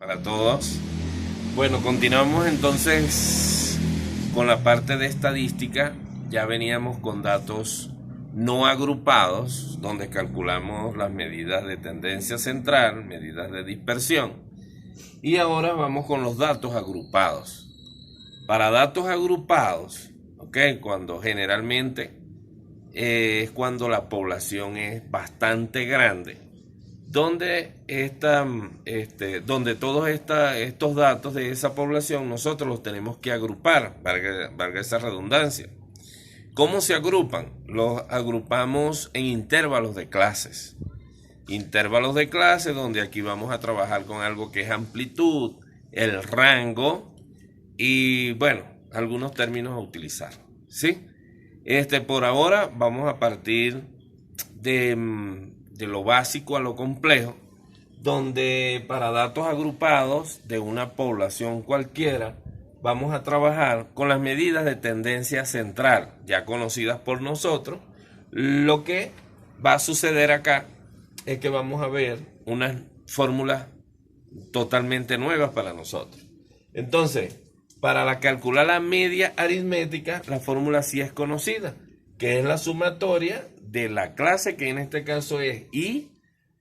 para todos. Bueno, continuamos entonces con la parte de estadística. Ya veníamos con datos no agrupados, donde calculamos las medidas de tendencia central, medidas de dispersión. Y ahora vamos con los datos agrupados. Para datos agrupados, cuando generalmente es cuando la población es bastante grande, donde todos estos datos de esa población nosotros los tenemos que agrupar, valga esa redundancia. ¿Cómo se agrupan? Los agrupamos en intervalos de clases. Intervalos de clases donde aquí vamos a trabajar con algo que es amplitud, el rango y bueno, algunos términos a utilizar, ¿sí? Por ahora vamos a partir de lo básico a lo complejo, donde para datos agrupados de una población cualquiera vamos a trabajar con las medidas de tendencia central ya conocidas por nosotros. Lo que va a suceder acá es que vamos a ver unas fórmulas totalmente nuevas para nosotros. Entonces, para calcular la media aritmética, la fórmula sí es conocida, que es la sumatoria de la clase, que en este caso es I,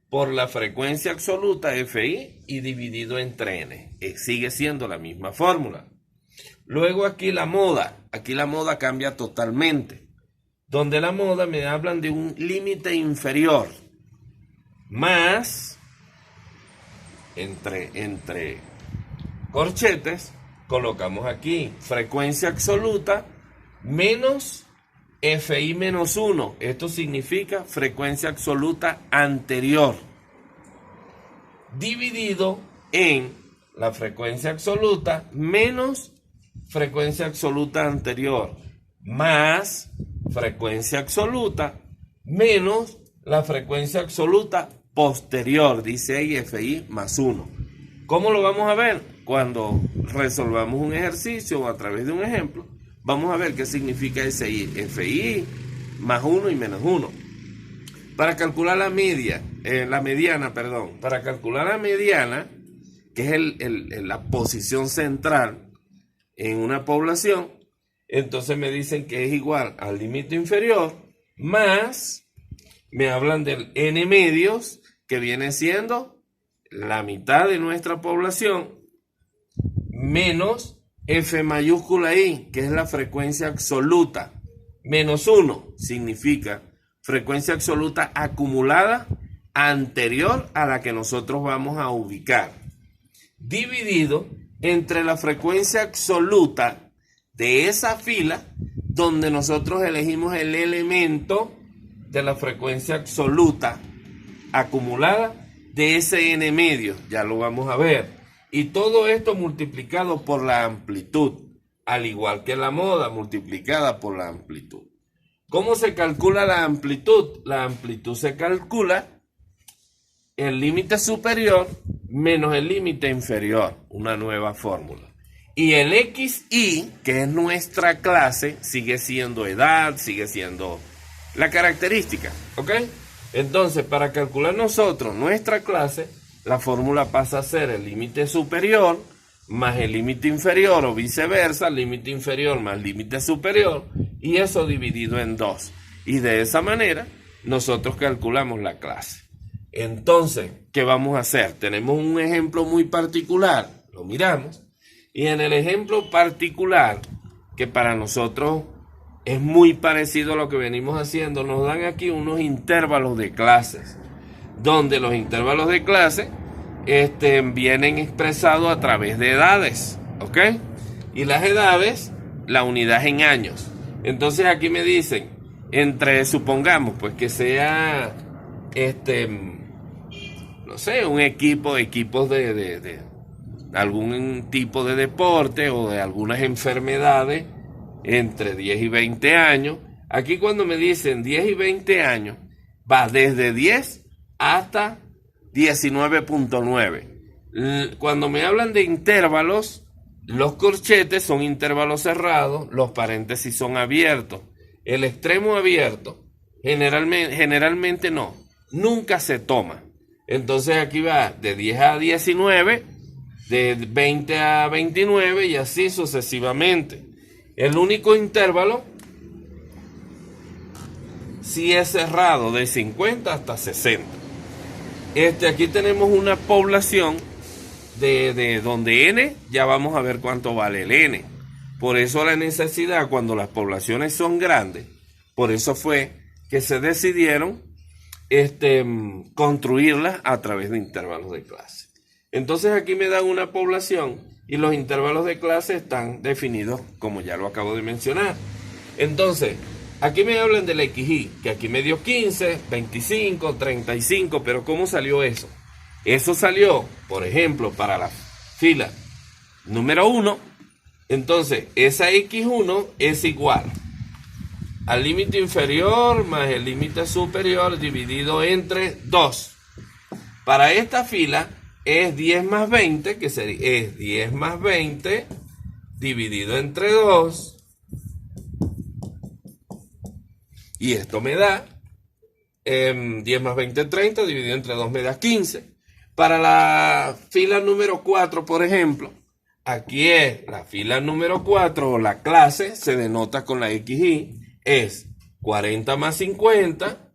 por la frecuencia absoluta FI y dividido entre N. Sigue siendo la misma fórmula. Luego aquí la moda cambia totalmente. Donde la moda me hablan de un límite inferior, más, entre corchetes, colocamos aquí frecuencia absoluta menos FI menos 1. Esto significa frecuencia absoluta anterior, dividido en la frecuencia absoluta menos frecuencia absoluta anterior, más frecuencia absoluta menos la frecuencia absoluta posterior, dice ahí FI más 1. ¿Cómo lo vamos a ver? Cuando resolvamos un ejercicio o a través de un ejemplo, vamos a ver qué significa ese FI más 1 y menos 1. Para calcular la mediana, que es la posición central en una población, entonces me dicen que es igual al límite inferior más, me hablan del N medios, que viene siendo la mitad de nuestra población, menos F mayúscula I, que es la frecuencia absoluta, menos 1, significa frecuencia absoluta acumulada anterior a la que nosotros vamos a ubicar, dividido entre la frecuencia absoluta de esa fila donde nosotros elegimos el elemento de la frecuencia absoluta acumulada de ese N medio, ya lo vamos a ver. Y todo esto multiplicado por la amplitud, al igual que la moda multiplicada por la amplitud. ¿Cómo se calcula la amplitud? La amplitud se calcula el límite superior menos el límite inferior, una nueva fórmula. Y el XI, que es nuestra clase, sigue siendo edad, sigue siendo la característica, ¿ok? Entonces, para calcular nosotros nuestra clase, la fórmula pasa a ser el límite superior más el límite inferior o viceversa, límite inferior más límite superior, y eso dividido en 2. Y de esa manera nosotros calculamos la clase. Entonces, ¿qué vamos a hacer? Tenemos un ejemplo muy particular, lo miramos, y en el ejemplo particular, que para nosotros es muy parecido a lo que venimos haciendo, nos dan aquí unos intervalos de clases, donde los intervalos de clase vienen expresados a través de edades, ¿ok? Y las edades, la unidad es en años. Entonces aquí me dicen, supongamos pues que sea, no sé, equipos de algún tipo de deporte o de algunas enfermedades entre 10 y 20 años. Aquí cuando me dicen 10 y 20 años, va desde 10 hasta 19.9. Cuando me hablan de intervalos, los corchetes son intervalos cerrados, los paréntesis son abiertos. El extremo abierto generalmente nunca se toma. Entonces aquí va de 10 a 19, de 20 a 29 y así sucesivamente. El único intervalo sí es cerrado de 50 hasta 60. Aquí tenemos una población de donde n, ya vamos a ver cuánto vale el n. Por eso la necesidad, cuando las poblaciones son grandes, por eso fue que se decidieron construirlas a través de intervalos de clase. Entonces aquí me dan una población y los intervalos de clase están definidos como ya lo acabo de mencionar. Entonces, aquí me hablan del XY, que aquí me dio 15, 25, 35, pero ¿cómo salió eso? Eso salió, por ejemplo, para la fila número 1. Entonces, esa X1 es igual al límite inferior más el límite superior dividido entre 2. Para esta fila es 10 más 20, que es 10 más 20 dividido entre 2. Y esto me da 10 más 20, 30, dividido entre 2 me da 15. Para la fila número 4, por ejemplo, aquí es la fila número 4 o la clase, se denota con la XY, es 40 más 50.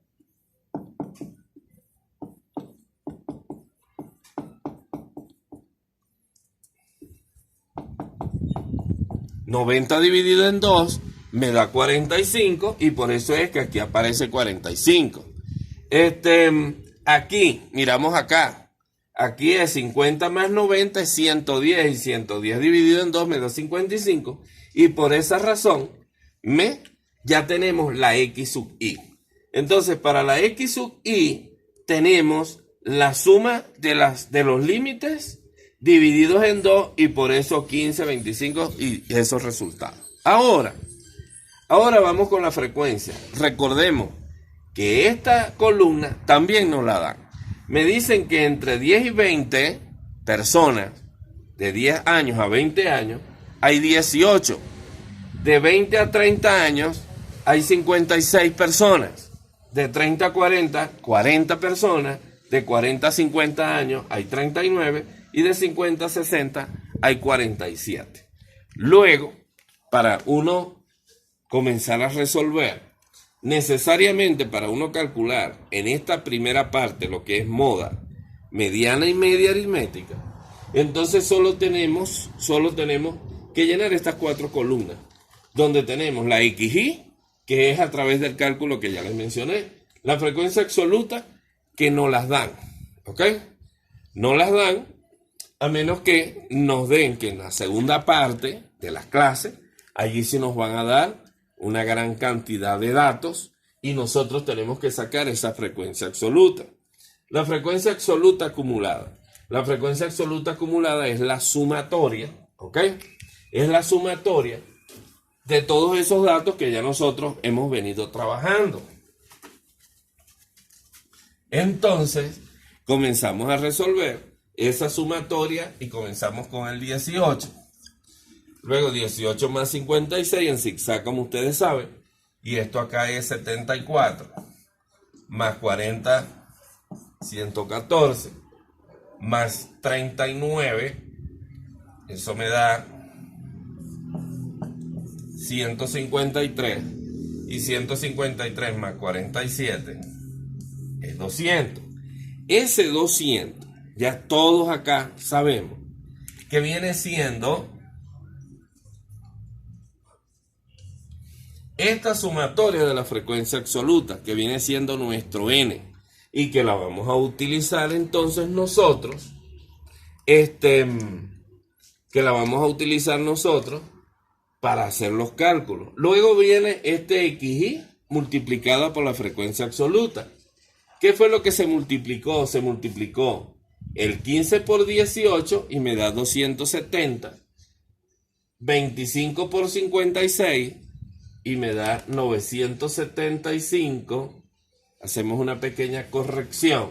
$90 dividido en 2 me da 45 y por eso es que aquí aparece 45. Aquí, miramos acá. Aquí es 50 más 90 es 110 y 110 dividido en 2 me da 55 y por esa razón ya tenemos la X sub Y. Entonces para la X sub Y tenemos la suma de los límites divididos en 2 y por eso 15, 25 y esos resultados. Ahora vamos con la frecuencia. Recordemos que esta columna también nos la dan. Me dicen que entre 10 y 20 personas, de 10 años a 20 años, hay 18. De 20 a 30 años, hay 56 personas. De 30 a 40, 40 personas. De 40 a 50 años, hay 39. Y de 50 a 60, hay 47. Luego, para uno comenzar a resolver, necesariamente para uno calcular en esta primera parte lo que es moda, mediana y media aritmética, entonces solo tenemos que llenar estas 4 columnas, donde tenemos la XY, que es a través del cálculo que ya les mencioné, la frecuencia absoluta, que no las dan, ¿ok? No las dan a menos que nos den que en la segunda parte de las clases, allí sí nos van a dar una gran cantidad de datos y nosotros tenemos que sacar esa frecuencia absoluta. La frecuencia absoluta acumulada. La frecuencia absoluta acumulada es la sumatoria, ¿ok? Es la sumatoria de todos esos datos que ya nosotros hemos venido trabajando. Entonces, comenzamos a resolver esa sumatoria y comenzamos con el 18. Luego 18 más 56 en zigzag, como ustedes saben. Y esto acá es 74. Más 40, 114. Más 39. Eso me da 153. Y 153 más 47 es 200. Ese 200, ya todos acá sabemos que viene siendo esta sumatoria de la frecuencia absoluta, que viene siendo nuestro n, y que la vamos a utilizar entonces nosotros, para hacer los cálculos. Luego viene este XY multiplicada por la frecuencia absoluta. ¿Qué fue lo que se multiplicó? Se multiplicó el 15 por 18 y me da 270. 25 por 56 y me da 975. Hacemos una pequeña corrección.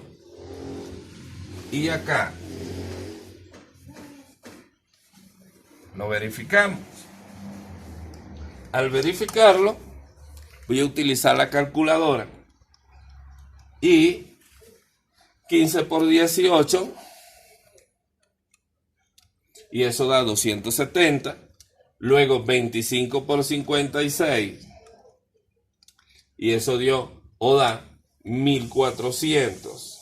Y acá lo verificamos. Al verificarlo, voy a utilizar la calculadora. Y 15 por 18 y eso da 270. Luego 25 por 56 y eso dio o da 1400.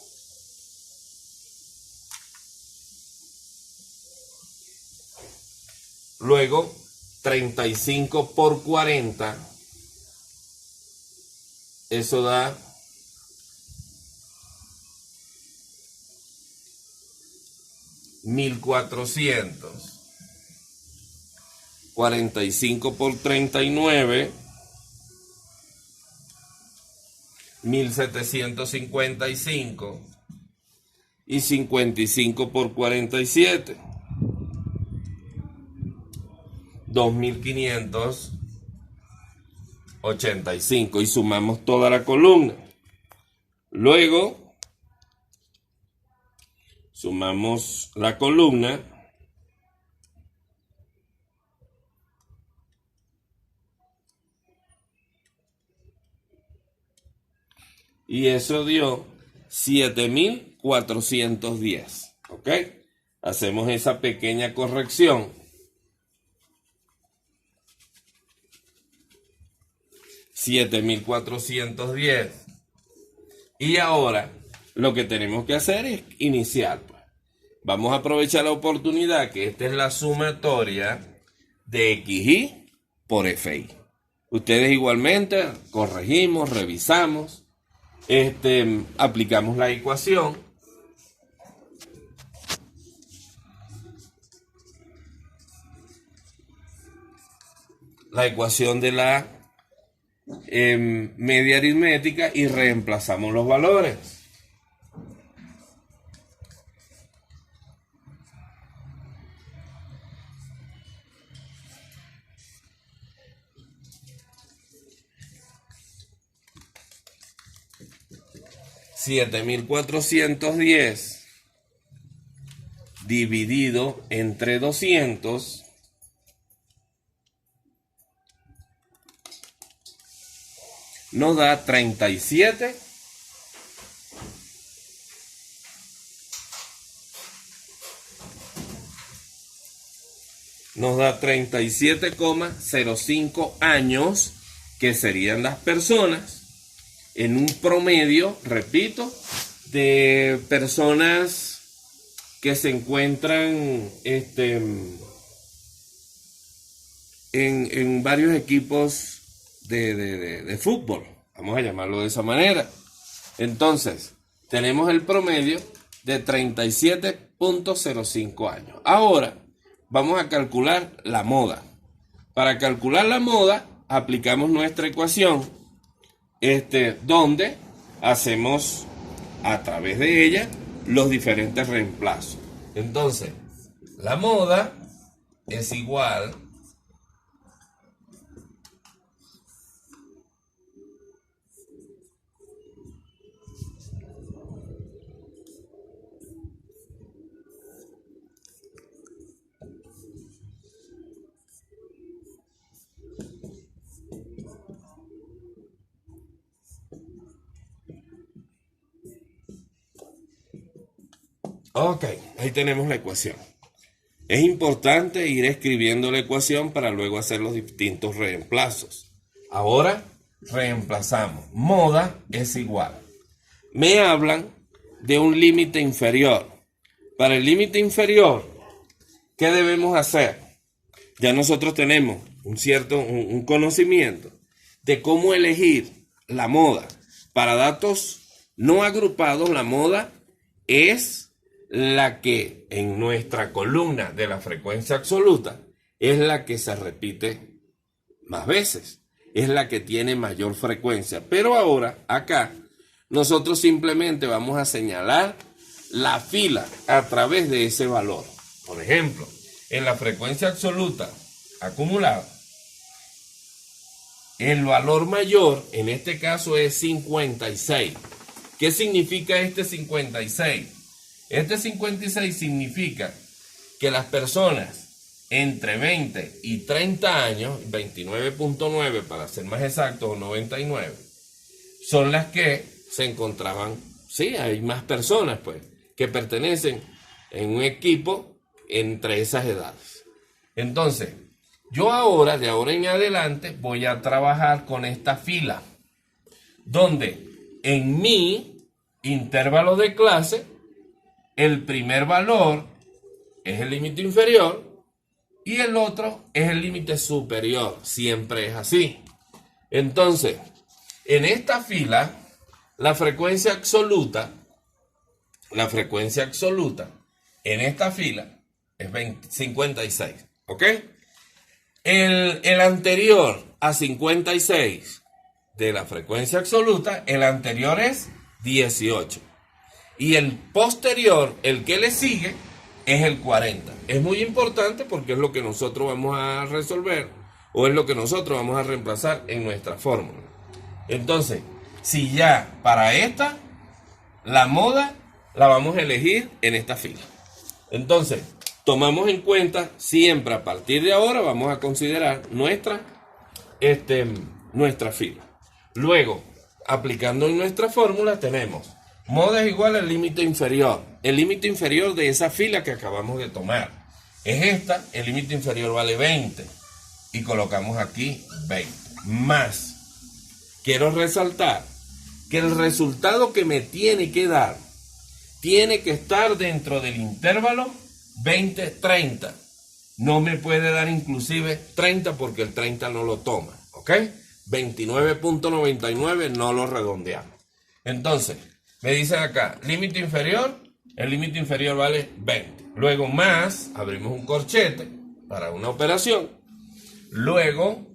Luego 35 por 40, eso da 1400. 45 por 39, 1755. Y 55 por 47, 2585. Y sumamos toda la columna. Luego sumamos la columna. Y eso dio 7410. ¿Ok? Hacemos esa pequeña corrección. 7410. Y ahora lo que tenemos que hacer es iniciar. Vamos a aprovechar la oportunidad que esta es la sumatoria de XY por FI. Ustedes igualmente corregimos, revisamos. Aplicamos la ecuación. La ecuación de la media aritmética y reemplazamos los valores. $7,410 dividido entre 200 nos da 37. Nos da 37,05 años, que serían las personas en un promedio, repito, de personas que se encuentran en varios equipos de fútbol, vamos a llamarlo de esa manera. Entonces, tenemos el promedio de 37,05 años. Ahora, vamos a calcular la moda. Para calcular la moda, aplicamos nuestra ecuación, donde hacemos a través de ella los diferentes reemplazos. Entonces, la moda es igual Ok, ahí tenemos la ecuación. Es importante ir escribiendo la ecuación para luego hacer los distintos reemplazos. Ahora reemplazamos. Moda es igual. Me hablan de un límite inferior. Para el límite inferior, ¿qué debemos hacer? Ya nosotros tenemos un conocimiento de cómo elegir la moda. Para datos no agrupados, la moda es la que en nuestra columna de la frecuencia absoluta es la que se repite más veces, es la que tiene mayor frecuencia. Pero ahora, acá, nosotros simplemente vamos a señalar la fila a través de ese valor. Por ejemplo, en la frecuencia absoluta acumulada, el valor mayor en este caso es 56. ¿Qué significa este 56? Este 56 significa que las personas entre 20 y 30 años, 29.9 para ser más exactos, o 99, son las que se encontraban, sí, hay más personas pues, que pertenecen en un equipo entre esas edades. Entonces, yo ahora, de ahora en adelante, voy a trabajar con esta fila, donde en mi intervalo de clase, el primer valor es el límite inferior y el otro es el límite superior. Siempre es así. Entonces, en esta fila, la frecuencia absoluta en esta fila es 56. ¿Ok? El anterior a 56 de la frecuencia absoluta, el anterior es 18. Y el posterior, el que le sigue, es el 40. Es muy importante porque es lo que nosotros vamos a resolver o es lo que nosotros vamos a reemplazar en nuestra fórmula. Entonces, si ya para esta, la moda la vamos a elegir en esta fila. Entonces, tomamos en cuenta siempre a partir de ahora vamos a considerar nuestra fila. Luego, aplicando en nuestra fórmula tenemos moda es igual al límite inferior. El límite inferior de esa fila que acabamos de tomar es esta. El límite inferior vale 20. Y colocamos aquí 20. Más. Quiero resaltar que el resultado que me tiene que dar tiene que estar dentro del intervalo 20-30. No me puede dar inclusive 30 porque el 30 no lo toma. ¿Ok? 29.99 no lo redondeamos. Entonces, me dicen acá, límite inferior, el límite inferior vale 20. Luego más, abrimos un corchete para una operación. Luego,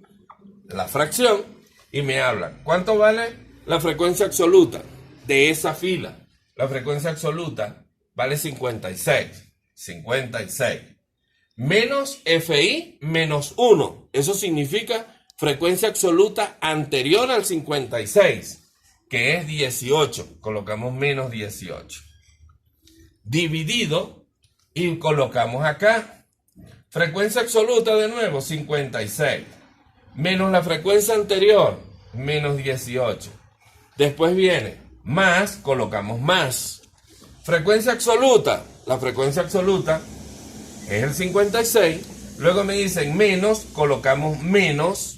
la fracción y me habla, ¿cuánto vale la frecuencia absoluta de esa fila? La frecuencia absoluta vale 56. 56. Menos FI menos 1. Eso significa frecuencia absoluta anterior al 56. Que es 18, colocamos menos 18, dividido y colocamos acá, frecuencia absoluta de nuevo, 56, menos la frecuencia anterior, menos 18, después viene más, colocamos más, frecuencia absoluta, la frecuencia absoluta es el 56, luego me dicen menos, colocamos menos,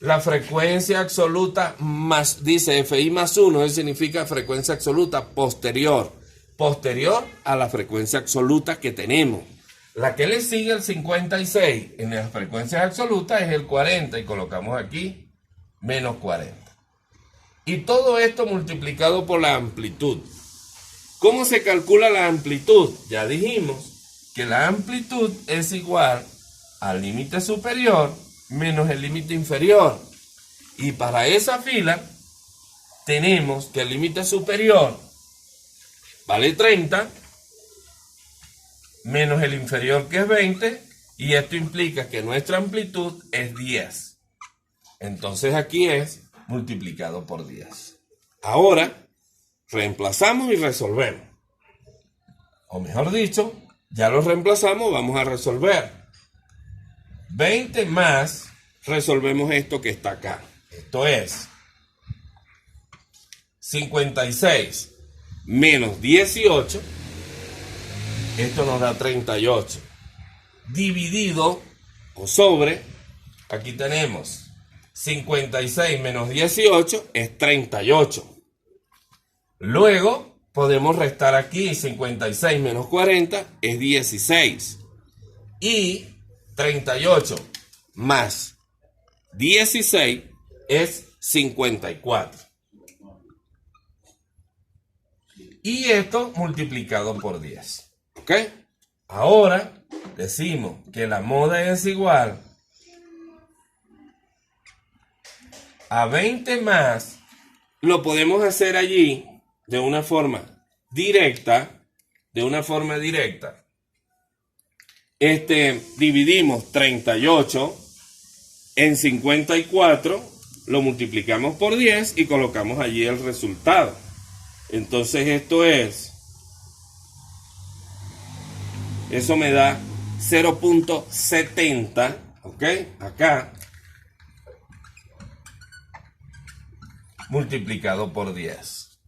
la frecuencia absoluta más, dice FI más 1, eso significa frecuencia absoluta posterior a la frecuencia absoluta que tenemos. La que le sigue el 56 en las frecuencias absolutas es el 40 y colocamos aquí menos 40. Y todo esto multiplicado por la amplitud. ¿Cómo se calcula la amplitud? Ya dijimos que la amplitud es igual al límite superior menos el límite inferior. Y para esa fila tenemos que el límite superior vale 30 menos el inferior que es 20 y esto implica que nuestra amplitud es 10. Entonces aquí es multiplicado por 10. Ahora reemplazamos y resolvemos. O mejor dicho, ya lo reemplazamos, vamos a resolver. 20 más, resolvemos esto que está acá. Esto es 56 menos 18. Esto nos da 38. Dividido o sobre, aquí tenemos 56 menos 18 es 38. Luego podemos restar aquí 56 menos 40 es 16. Y 38 más 16 es 54. Y esto multiplicado por 10. ¿Ok? Ahora decimos que la moda es igual a 20 más. Lo podemos hacer allí de una forma directa. Dividimos 38 en 54, lo multiplicamos por 10 y colocamos allí el resultado. Entonces eso me da 0.70, ¿ok? Acá, multiplicado por 10.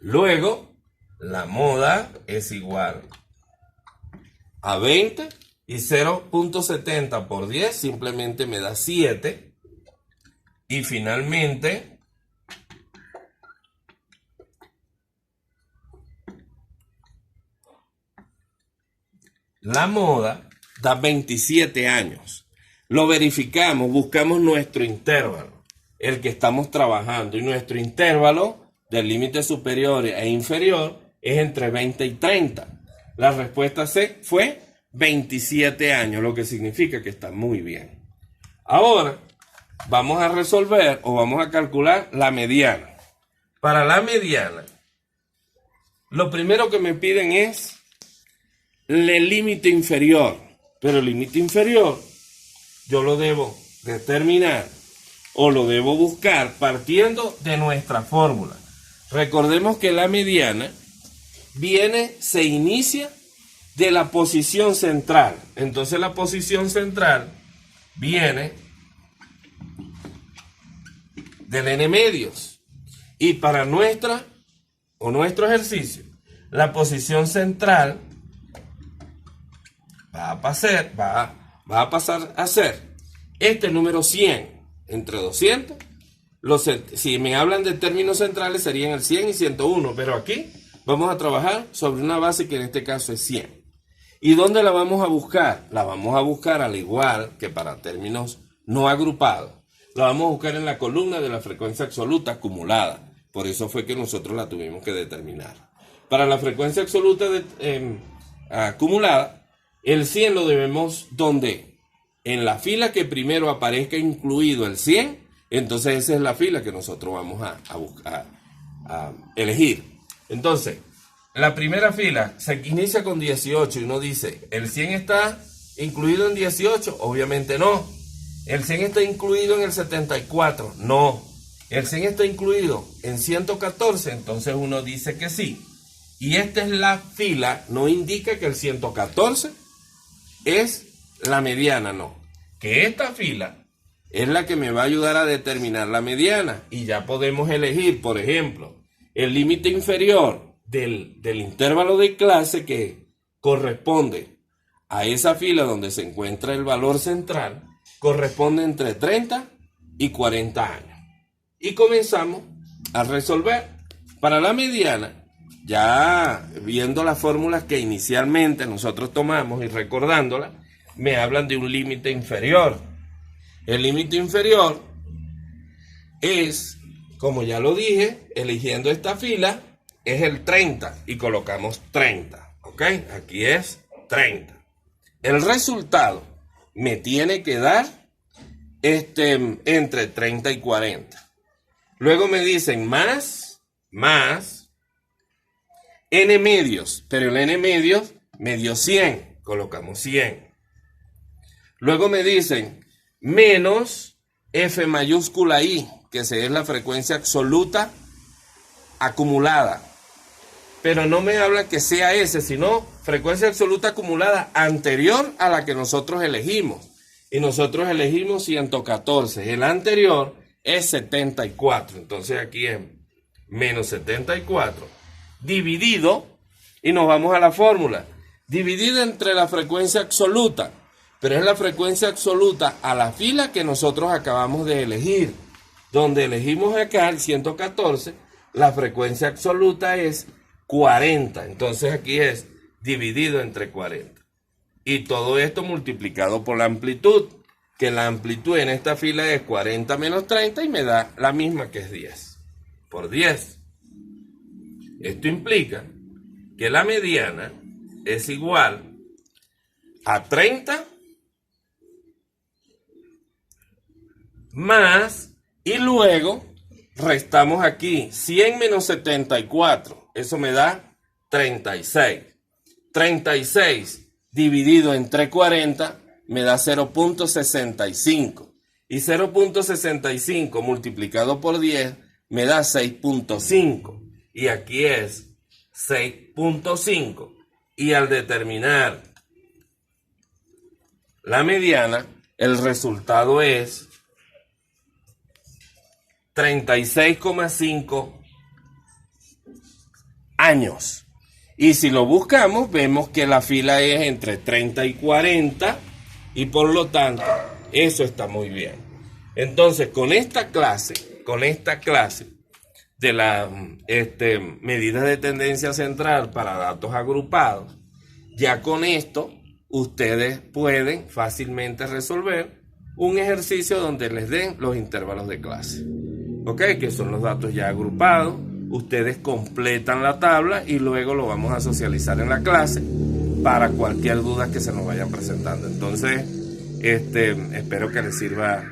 Luego, la moda es igual a 20 y 0.70 por 10 simplemente me da 7. Y finalmente, la moda da 27 años. Lo verificamos, buscamos nuestro intervalo, el que estamos trabajando, y nuestro intervalo del límite superior e inferior es entre 20 y 30. La respuesta C fue 27 años, lo que significa que está muy bien. Ahora vamos a resolver o vamos a calcular la mediana. Para la mediana, lo primero que me piden es el límite inferior, pero el límite inferior yo lo debo determinar o lo debo buscar partiendo de nuestra fórmula. Recordemos que la mediana se inicia de la posición central. Entonces la posición central viene del n medios. Y para nuestro ejercicio, la posición central va a pasar a ser este número 100 entre 200. Si me hablan de términos centrales serían el 100 y 101, pero aquí vamos a trabajar sobre una base que en este caso es 100. ¿Y dónde la vamos a buscar? La vamos a buscar al igual que para términos no agrupados. La vamos a buscar en la columna de la frecuencia absoluta acumulada. Por eso fue que nosotros la tuvimos que determinar. Para la frecuencia absoluta acumulada, el 100 lo debemos donde en la fila que primero aparezca incluido el 100, entonces esa es la fila que nosotros vamos a elegir. Entonces, la primera fila se inicia con 18 y uno dice, ¿el 100 está incluido en 18? Obviamente no. ¿El 100 está incluido en el 74? No. ¿El 100 está incluido en 114? Entonces uno dice que sí. Y esta es la fila, no indica que el 114 es la mediana, no. Que esta fila es la que me va a ayudar a determinar la mediana. Y ya podemos elegir, por ejemplo, el límite inferior del intervalo de clase que corresponde a esa fila donde se encuentra el valor central, corresponde entre 30 y 40 años. Y comenzamos a resolver. Para la mediana, ya viendo las fórmulas que inicialmente nosotros tomamos y recordándolas, me hablan de un límite inferior. El límite inferior es, como ya lo dije, eligiendo esta fila, es el 30 y colocamos 30. ¿Ok? Aquí es 30. El resultado me tiene que dar entre 30 y 40. Luego me dicen más n medios, pero el n medios me dio 100, colocamos 100. Luego me dicen menos f mayúscula i, que es la frecuencia absoluta acumulada. Pero no me habla que sea ese, sino frecuencia absoluta acumulada anterior a la que nosotros elegimos. Y nosotros elegimos 114. El anterior es 74. Entonces aquí es menos 74 dividido, y nos vamos a la fórmula. Dividido entre la frecuencia absoluta, pero es la frecuencia absoluta a la fila que nosotros acabamos de elegir. Donde elegimos acá el 114, la frecuencia absoluta es 40. Entonces aquí es dividido entre 40. Y todo esto multiplicado por la amplitud, que la amplitud en esta fila es 40 menos 30 y me da la misma, que es 10. Por 10. Esto implica que la mediana es igual a 30 más, y luego restamos aquí 100 menos 74. Eso me da 36. 36 dividido entre 40 me da 0.65. Y 0.65 multiplicado por 10 me da 6.5. Y aquí es 6.5. Y al determinar la mediana, el resultado es 36,5 años. Y si lo buscamos, vemos que la fila es entre 30 y 40 y por lo tanto, eso está muy bien. Entonces, con esta clase de la medida de tendencia central para datos agrupados, ya con esto ustedes pueden fácilmente resolver un ejercicio donde les den los intervalos de clase, ¿ok? Que son los datos ya agrupados. Ustedes completan la tabla y luego lo vamos a socializar en la clase para cualquier duda que se nos vayan presentando. Entonces, espero que les sirva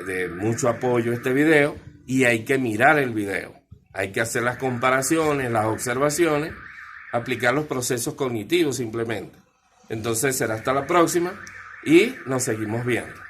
de mucho apoyo este video, y hay que mirar el video. Hay que hacer las comparaciones, las observaciones, aplicar los procesos cognitivos simplemente. Entonces será hasta la próxima y nos seguimos viendo.